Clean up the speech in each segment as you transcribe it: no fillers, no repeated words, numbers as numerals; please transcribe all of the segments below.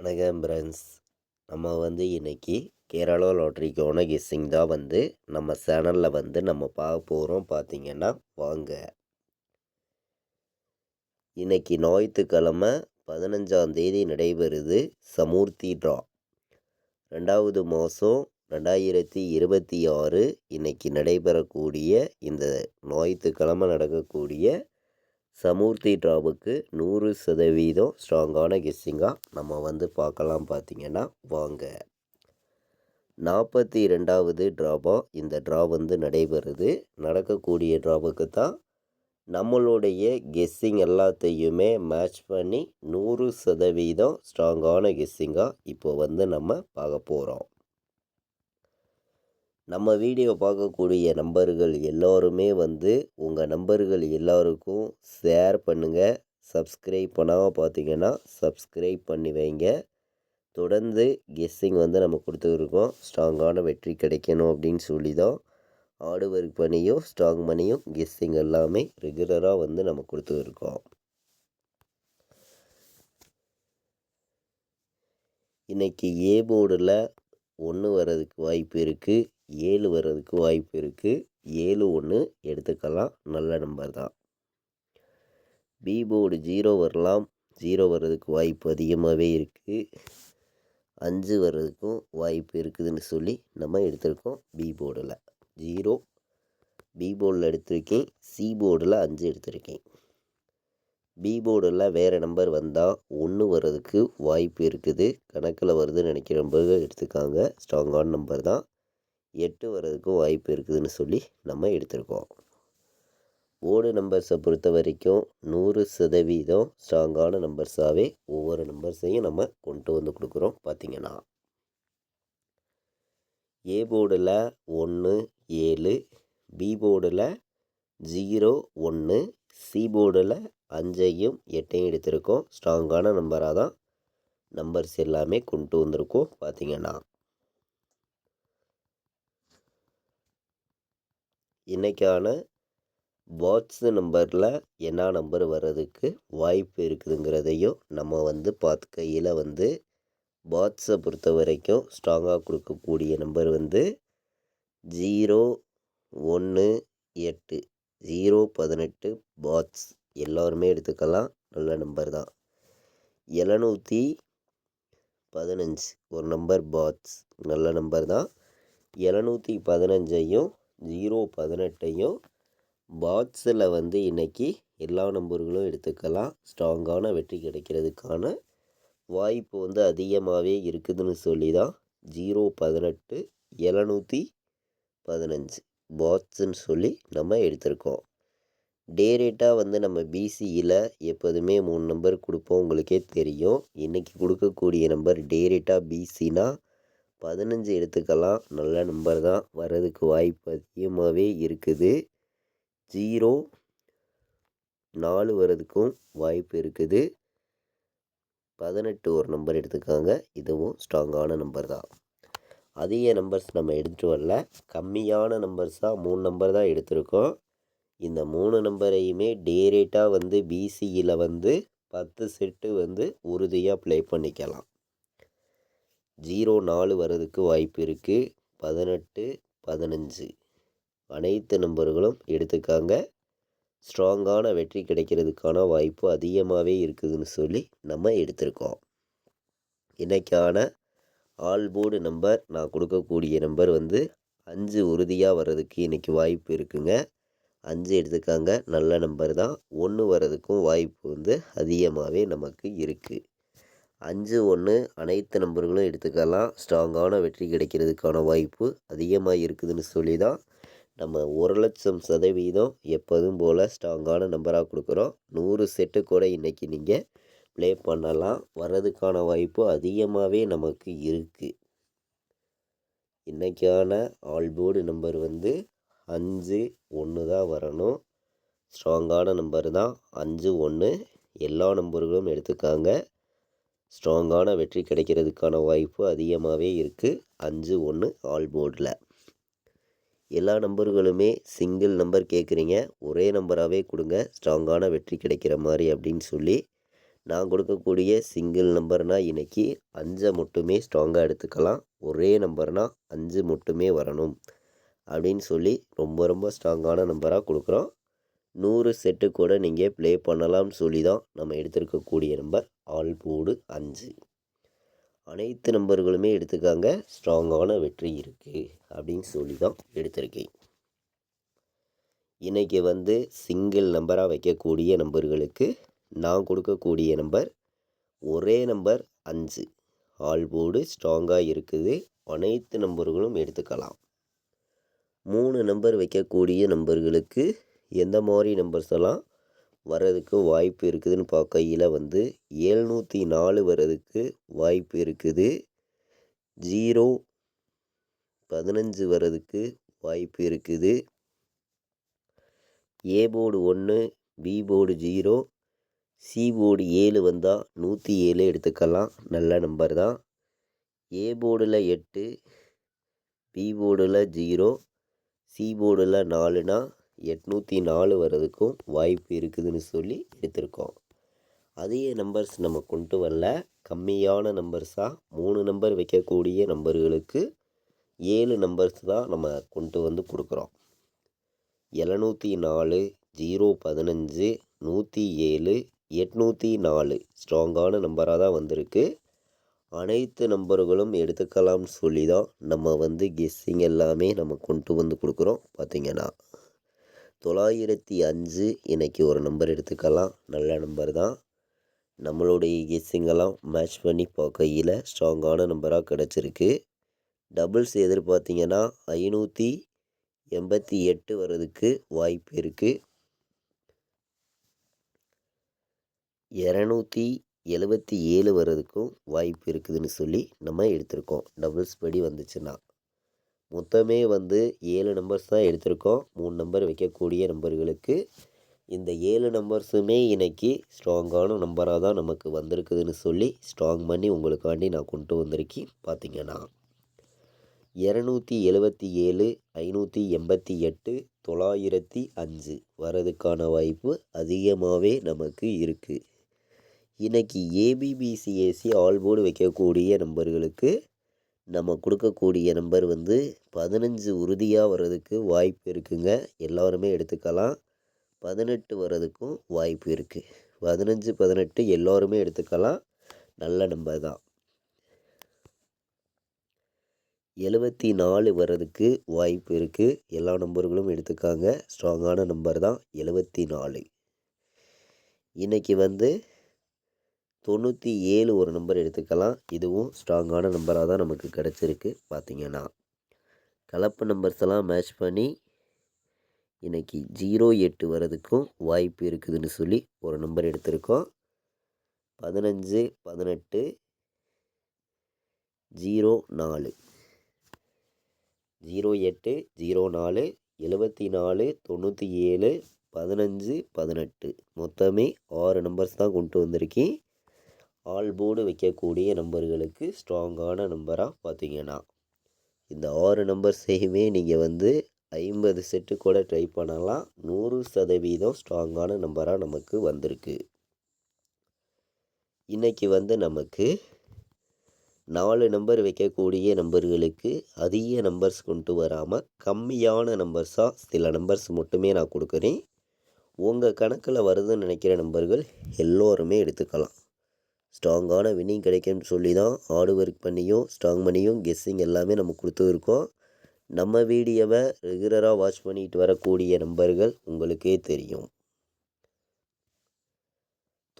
வணக்கம் ஃப்ரெண்ட்ஸ். நம்ம இன்னைக்கு கேரளா லாட்ரிக்கான கெஸ்ஸிங் தான் நம்ம சேனலில் நம்ம பார்க்க போகிறோம். பார்த்தீங்கன்னா வாங்க. இன்னைக்கு ஞாயிற்றுக்கிழமை 15ஆம் தேதி நடைபெறுது சமுர்த்தி ட்ரா. 2வது மாதம் 2026 இன்னைக்கு நடைபெறக்கூடிய இந்த ஞாயிற்றுக்கிழமை நடக்கக்கூடிய சமுர்த்தி ட்ராவுக்கு 100% ஸ்ட்ராங்கான கெஸ்ஸிங்காக நம்ம பார்க்கலாம். பார்த்தீங்கன்னா வாங்க. 42வது ட்ராவாக இந்த ட்ரா நடைபெறுது. நடக்கக்கூடிய ட்ராவுக்கு தான் நம்மளுடைய கெஸ்ஸிங் எல்லாத்தையுமே மேட்ச் பண்ணி 100% ஸ்ட்ராங்கான கெஸ்ஸிங்காக இப்போ நம்ம பார்க்க போகிறோம். நம்ம வீடியோ பார்க்கக்கூடிய நம்பர்கள் எல்லோருமே உங்கள் நம்பர்கள் எல்லாருக்கும் ஷேர் பண்ணுங்கள். சப்ஸ்கிரைப் பண்ணாமல் பார்த்தீங்கன்னா சப்ஸ்கிரைப் பண்ணி வைங்க. தொடர்ந்து கெஸ்ஸிங் நம்ம கொடுத்துருக்கோம். ஸ்ட்ராங்கான வெற்றி கிடைக்கணும் அப்படின்னு சொல்லி தான் ஹார்டு ஒர்க் பண்ணியும் ஸ்ட்ராங் பண்ணியும் கெஸ்ஸிங் எல்லாமே ரெகுலராக நம்ம கொடுத்துருக்கோம். இன்றைக்கி ஏ போர்டில் 1 வர்றதுக்கு வாய்ப்பு இருக்குது, 7 வர்றதுக்கு வாய்ப்பு இருக்குது. 7 1 எடுத்துக்கலாம், நல்ல நம்பர் தான். பி போர்டு 0 வரலாம், 0 வர்றதுக்கு வாய்ப்பு அதிகமாகவே இருக்குது. 5 வர்றதுக்கும் வாய்ப்பு இருக்குதுன்னு சொல்லி நம்ம எடுத்திருக்கோம். பி போர்டில் 0 பி போர்டில் எடுத்திருக்கேன். சி போர்டில் 5 எடுத்திருக்கேன். பி போர்டில் வேறு நம்பர் வந்தால் 1 வர்றதுக்கு வாய்ப்பு இருக்குது. கணக்கில் வருதுன்னு நினைக்கிற நம்பர்கள் எடுத்துக்காங்க, ஸ்ட்ராங்கான நம்பர் தான். 8 வர்றதுக்கும் வாய்ப்பு இருக்குதுன்னு சொல்லி நம்ம எடுத்திருக்கோம். போர்டு நம்பர்ஸை பொறுத்த வரைக்கும் 100% ஸ்ட்ராங்கான நம்பர்ஸாகவே ஒவ்வொரு நம்பர்ஸையும் நம்ம கொண்டு கொடுக்குறோம். பார்த்திங்கன்னா ஏ போர்டில் 1 7, பி போர்டில் 0 1, சி போர்டில் 5ஐயும் 8ஐயும் எடுத்திருக்கோம். ஸ்ட்ராங்கான நம்பராக தான் நம்பர்ஸ் எல்லாமே கொண்டு வந்திருக்கோம். பார்த்திங்கன்னா இன்றைக்கான பாட்ஸ் நம்பரில் என்ன நம்பர் வர்றதுக்கு வாய்ப்பு இருக்குதுங்கிறதையும் நம்ம பார்த்து கையில் பாட்ஸை பொறுத்த வரைக்கும் ஸ்ட்ராங்காக கொடுக்கக்கூடிய நம்பர் 0 1 8, 0 18 பாட்ஸ் எல்லோருமே எடுத்துக்கலாம், நல்ல நம்பர் தான். 715 ஒரு நம்பர் பாட்ஸ், நல்ல நம்பர் தான். 715ஐயும் 0 18ஐயும் பாட்ஸில் இன்றைக்கி எல்லா நம்பர்களும் எடுத்துக்கலாம். ஸ்ட்ராங்கான வெற்றி கிடைக்கிறதுக்கான வாய்ப்பு அதிகமாகவே இருக்குதுன்னு சொல்லி தான் 0 18 715 பாட்ஸுன்னு சொல்லி நம்ம எடுத்திருக்கோம். டே ரேட்டாக நம்ம பிசியில் எப்போதுமே 3 நம்பர் கொடுப்போம், உங்களுக்கே தெரியும். இன்றைக்கி கொடுக்கக்கூடிய நம்பர் டே ரேட்டாக பிசினா 15 எடுத்துக்கலாம், நல்ல நம்பர் தான். வர்றதுக்கு வாய்ப்பு அதிகமாகவே இருக்குது. 0 4 வர்றதுக்கும் வாய்ப்பு இருக்குது. 18 ஒரு நம்பர் எடுத்துக்காங்க, இதுவும் ஸ்ட்ராங்கான நம்பர் தான். அதிக நம்பர்ஸ் நம்ம எடுத்துகிட்டு வரல, கம்மியான நம்பர்ஸ் தான் 3 நம்பர் தான் எடுத்திருக்கோம். இந்த 3 நம்பரையுமே டே ரேட்டாக பிசியில் 10 செட்டு உறுதியாக ப்ளே பண்ணிக்கலாம். 0 4 வர்றதுக்கு வாய்ப்பு இருக்குது. 18 15 அனைத்து நம்பர்களும் எடுத்துக்காங்க. ஸ்ட்ராங்கான வெற்றி கிடைக்கிறதுக்கான வாய்ப்பு அதிகமாகவே இருக்குதுன்னு சொல்லி நம்ம எடுத்திருக்கோம். இன்றைக்கான ஆல் போர்டு நம்பர் நான் கொடுக்கக்கூடிய நம்பர் 5 உறுதியாக வர்றதுக்கு இன்றைக்கி வாய்ப்பு இருக்குங்க. 5 எடுத்துக்காங்க, நல்ல நம்பர் தான். 1 வர்றதுக்கும் வாய்ப்பு அதிகமாகவே நமக்கு இருக்குது. 5 1 அனைத்து நம்பர்களும் எடுத்துக்கலாம். ஸ்ட்ராங்கான வெற்றி கிடைக்கிறதுக்கான வாய்ப்பு அதிகமாக இருக்குதுன்னு சொல்லி தான் நம்ம 1,00,000% எப்போதும் போல் ஸ்ட்ராங்கான நம்பராக கொடுக்குறோம். 100 செட்டு கூட இன்றைக்கி நீங்கள் ப்ளே பண்ணலாம், வர்றதுக்கான வாய்ப்பு அதிகமாகவே நமக்கு இருக்குது. இன்றைக்கான ஆல் போர்டு நம்பர் 5 1 தான் வரணும். ஸ்ட்ராங்கான நம்பர் தான் 5 1. எல்லா நம்பர்களும் எடுத்துக்காங்க. ஸ்ட்ராங்கான வெற்றி கிடைக்கிறதுக்கான வாய்ப்பு அதிகமாகவே இருக்குது. 5 1 ஆல் போர்டில். எல்லா நம்பர்களுமே சிங்கிள் நம்பர் கேட்குறீங்க, ஒரே நம்பராகவே கொடுங்க, ஸ்ட்ராங்கான வெற்றி கிடைக்கிற மாதிரி அப்படின்னு சொல்லி நான் கொடுக்கக்கூடிய சிங்கிள் நம்பர்னால் இன்றைக்கி 5 மட்டுமே ஸ்ட்ராங்காக எடுத்துக்கலாம். ஒரே நம்பர்னால் 5 மட்டுமே வரணும் அப்படின்னு சொல்லி ரொம்ப ரொம்ப ஸ்ட்ராங்கான நம்பராக கொடுக்குறோம். 100 செட்டு கூட நீங்கள் ப்ளே பண்ணலாம்னு சொல்லி தான் நம்ம எடுத்திருக்கக்கூடிய நம்பர் ஆல் போர்டு 5. அனைத்து நம்பர்களுமே எடுத்துக்காங்க, ஸ்ட்ராங்கான வெற்றி இருக்குது அப்படின்னு சொல்லி தான் எடுத்திருக்கேன். இன்றைக்கி வந்து சிங்கிள் நம்பராக வைக்கக்கூடிய நம்பர்களுக்கு நான் கொடுக்கக்கூடிய நம்பர் ஒரே நம்பர் 5. ஆல் போர்டு ஸ்ட்ராங்காக இருக்குது, அனைத்து நம்பர்களும் எடுத்துக்கலாம். 3 நம்பர் வைக்கக்கூடிய நம்பர்களுக்கு எந்த மாதிரி நம்பர்ஸ் எல்லாம் வர்றதுக்கு வாய்ப்பு இருக்குதுன்னு பார்க்கையில் வந்து 704 வர்றதுக்கு வாய்ப்பு இருக்குது. 0 15 வர்றதுக்கு வாய்ப்பு இருக்குது. A board 1, B board 0, C board 7 வந்தால் 107 எடுத்துக்கலாம், நல்ல நம்பர் தான். ஏ போர்டில் 8, பி போர்டில் 0, சி போர்டில் 4னா 804 வர்றதுக்கும் வாய்ப்பு இருக்குதுன்னு சொல்லி எடுத்திருக்கோம். அதிக நம்பர்ஸ் நம்ம கொண்டு வரல, கம்மியான நம்பர்ஸாக 3 நம்பர் வைக்கக்கூடிய நம்பர்களுக்கு 7 நம்பர்ஸ் தான் நம்ம கொண்டு வந்து கொடுக்குறோம். 704, 015, 107, 804 ஸ்ட்ராங்கான நம்பராக தான் வந்திருக்கு. அனைத்து நம்பர்களும் எடுத்துக்கலாம்னு சொல்லி தான் நம்ம வந்து கெஸ்ஸிங் எல்லாமே நம்ம கொண்டு வந்து கொடுக்குறோம். பார்த்திங்கன்னா 905 இன்றைக்கி ஒரு நம்பர் எடுத்துக்கலாம், நல்ல நம்பர் தான். நம்மளுடைய கெஸ்ஸிங்கெல்லாம் மேட்ச் பண்ணி பார்க்கையில் ஸ்ட்ராங்கான நம்பராக கிடச்சிருக்கு. டபுள்ஸ் எதிர்பார்த்திங்கன்னா 588 வர்றதுக்கு வாய்ப்பு இருக்குது. 277 வர்றதுக்கும் வாய்ப்பு இருக்குதுன்னு சொல்லி நம்ம எடுத்திருக்கோம். டபுள்ஸ் படி வந்துச்சுன்னா மொத்தமே வந்து 7 நம்பர்ஸ் தான் எடுத்திருக்கோம். 3 நம்பர் வைக்கக்கூடிய நம்பர்களுக்கு இந்த 7 நம்பர்ஸுமே இன்றைக்கி ஸ்ட்ராங்கான நம்பராக தான் நமக்கு வந்திருக்குதுன்னு சொல்லி ஸ்ட்ராங் பண்ணி உங்களுக்காண்டி நான் கொண்டு வந்திருக்கேன். பார்த்திங்கன்னா 277, 588, 905 வர்றதுக்கான வாய்ப்பு அதிகமாகவே நமக்கு இருக்குது. இன்றைக்கி ஏபிபிசிஏசி ஆல் போர்டு வைக்கக்கூடிய நம்பர்களுக்கு நம்ம கொடுக்கக்கூடிய நம்பர் வந்து 15 உறுதியாக வர்றதுக்கு வாய்ப்பு இருக்குங்க, எல்லாருமே எடுத்துக்கலாம். 18 வர்றதுக்கும் வாய்ப்பு இருக்குது. 15, 18 எல்லோருமே எடுத்துக்கலாம், நல்ல நம்பர் தான். 74 வர்றதுக்கு வாய்ப்பு இருக்குது, எல்லா நம்பர்களும் எடுத்துக்காங்க, ஸ்ட்ராங்கான நம்பர் தான் 74. இன்றைக்கி வந்து 97 ஒரு நம்பர் எடுத்துக்கலாம், இதுவும் ஸ்ட்ராங்கான நம்பராக தான் நமக்கு கிடச்சிருக்கு. பார்த்திங்கன்னா கலப்பு நம்பர்ஸ் எல்லாம் மேட்ச் பண்ணி இன்றைக்கி 08 வர்றதுக்கும் வாய்ப்பு இருக்குதுன்னு சொல்லி ஒரு நம்பர் எடுத்திருக்கோம். 15, 18, 04, 08, 04, 74, 97, 15, 18 மொத்தமே 6 நம்பர்ஸ் தான் கொண்டு வந்திருக்கேன். ஆல் போர்டு வைக்கக்கூடிய நம்பர்களுக்கு ஸ்ட்ராங்கான நம்பராக பார்த்திங்கன்னா இந்த 6 நம்பர்ஸையுமே நீங்கள் வந்து 50 செட்டு கூட ட்ரை பண்ணலாம். 100% ஸ்ட்ராங்கான நம்பராக நமக்கு வந்திருக்கு. இன்றைக்கி வந்து நமக்கு 4 நம்பர் வைக்கக்கூடிய நம்பர்களுக்கு அதிக நம்பர்ஸ் கொண்டு வராமல் கம்மியான நம்பர்ஸாக சில நம்பர்ஸ் மட்டுமே நான் கொடுக்குறேன். உங்கள் கணக்கில் வருதுன்னு நினைக்கிற நம்பர்கள் எல்லோருமே எடுத்துக்கலாம். ஸ்ட்ராங்கான வின்னிங் கிடைக்கும்னு சொல்லி தான் ஹார்டு ஒர்க் பண்ணியும் ஸ்ட்ராங் பண்ணியும் கெஸ்ஸிங் எல்லாமே நம்ம கொடுத்துருக்கோம். நம்ம வீடியோவை ரெகுலராக வாட்ச் பண்ணிட்டு வரக்கூடிய நம்பர்கள் உங்களுக்கே தெரியும்.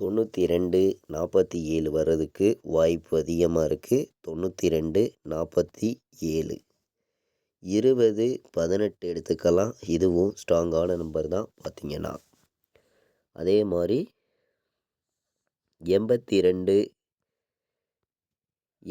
92, 47 வர்றதுக்கு வாய்ப்பு அதிகமாக இருக்குது. 92, 47, 20, 18 எடுத்துக்கலாம், இதுவும் ஸ்ட்ராங்கான நம்பர் தான். பார்த்திங்கன்னா அதே மாதிரி 82,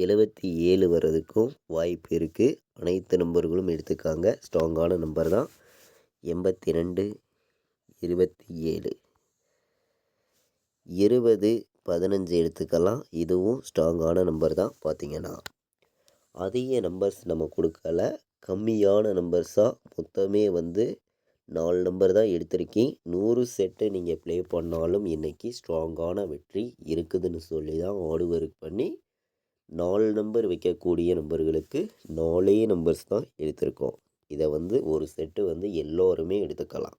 77 வர்றதுக்கும் வாய்ப்பு இருக்குது, அனைத்து நம்பர்களும் எடுத்துக்காங்க, ஸ்ட்ராங்கான நம்பர் தான். 82, 27, 20, 15 எடுத்துக்கலாம், இதுவும் ஸ்ட்ராங்கான நம்பர் தான். பார்த்திங்கன்னா அதிக நம்பர்ஸ் நம்ம கொடுக்கல, கம்மியான நம்பர்ஸாக மொத்தமே வந்து 4 நம்பர் தான் எடுத்திருக்கேன். 100 செட்டு நீங்கள் ப்ளே பண்ணாலும் இன்றைக்கி ஸ்ட்ராங்கான வெற்றி இருக்குதுன்னு சொல்லி தான் ஹார்ட் ஒர்க் பண்ணி 4 நம்பர் வைக்கக்கூடிய நம்பர்களுக்கு 4 நம்பர்ஸ் தான் எடுத்திருக்கோம். இதை ஒரு செட்டு எல்லோருமே எடுத்துக்கலாம்.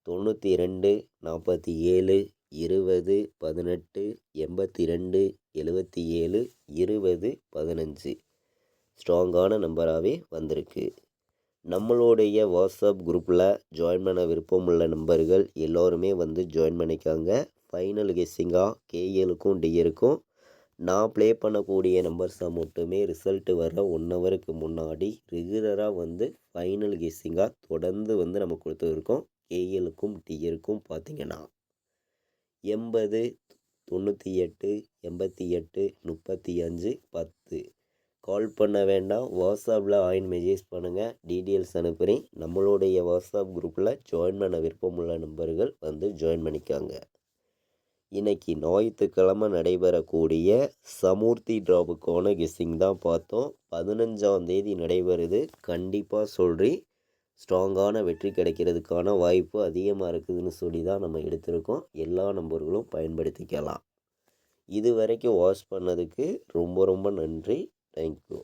92, 47, 20, 18, 82, 77, 20, 15 ஸ்ட்ராங்கான நம்பராகவே வந்திருக்கு. நம்மளுடைய வாட்ஸ்அப் குரூப்பில் ஜாயின் பண்ண விருப்பம் உள்ள நம்பர்கள் எல்லோருமே ஜாயின் பண்ணிக்காங்க. ஃபைனல் கெஸ்ஸிங்காக கேஎலுக்கும் டிஎலுக்கும் நான் ப்ளே பண்ணக்கூடிய நம்பர்ஸை மட்டுமே ரிசல்ட்டு வர 1 ஹவருக்கு முன்னாடி ரெகுலராக ஃபைனல் கெஸ்ஸிங்காக தொடர்ந்து நம்ம கொடுத்துருக்கோம். கேஎலுக்கும் டிஎலுக்கும் பார்த்தீங்கன்னா 80, 98, 88, 35, 10 கால் பண்ண வேண்டாம். வாட்ஸ்அப்பில் மெசேஜ் பண்ணுங்கள், டீட்டெயில்ஸ் அனுப்புகிறேன். நம்மளுடைய வாட்ஸ்அப் குரூப்பில் ஜாயின் பண்ண விருப்பமுள்ள நம்பர்கள் ஜாயின் பண்ணிக்காங்க. இன்றைக்கி ஞாயிற்றுக்கிழமை நடைபெறக்கூடிய சமூர்த்தி ட்ராப்புக்கான கெஸ்ஸிங் தான் பார்த்தோம். 15ஆம் தேதி நடைபெறுது. கண்டிப்பாக சொல்கிறேன், ஸ்ட்ராங்கான வெற்றி கிடைக்கிறதுக்கான வாய்ப்பு அதிகமாக இருக்குதுன்னு சொல்லி தான் நம்ம எடுத்திருக்கோம். எல்லா நம்பர்களும் பயன்படுத்திக்கலாம். இது வரைக்கும் வாட்ச் பண்ணதுக்கு ரொம்ப ரொம்ப நன்றி. தேங்க்யூ.